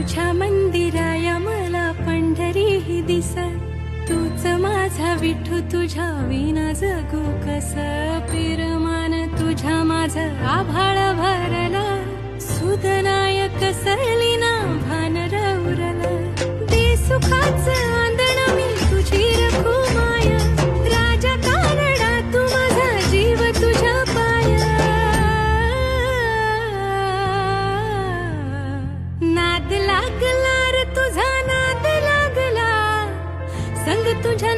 तुझ्या मंदिराय मला पंढरी ही दिस, तूच माझा विठू तुझ्या विना जगू कस. पिरमान तुझ्या माझ आभाळ भरला, सुदनाय कसली ना भान रवरला. दे सुखाच आंदण मी तुझी रखू माया, राजा कानडा तू माझा जीव तुझ्या पाया. नाद लागला रे तुझा नाद लागला, संग तुझ्या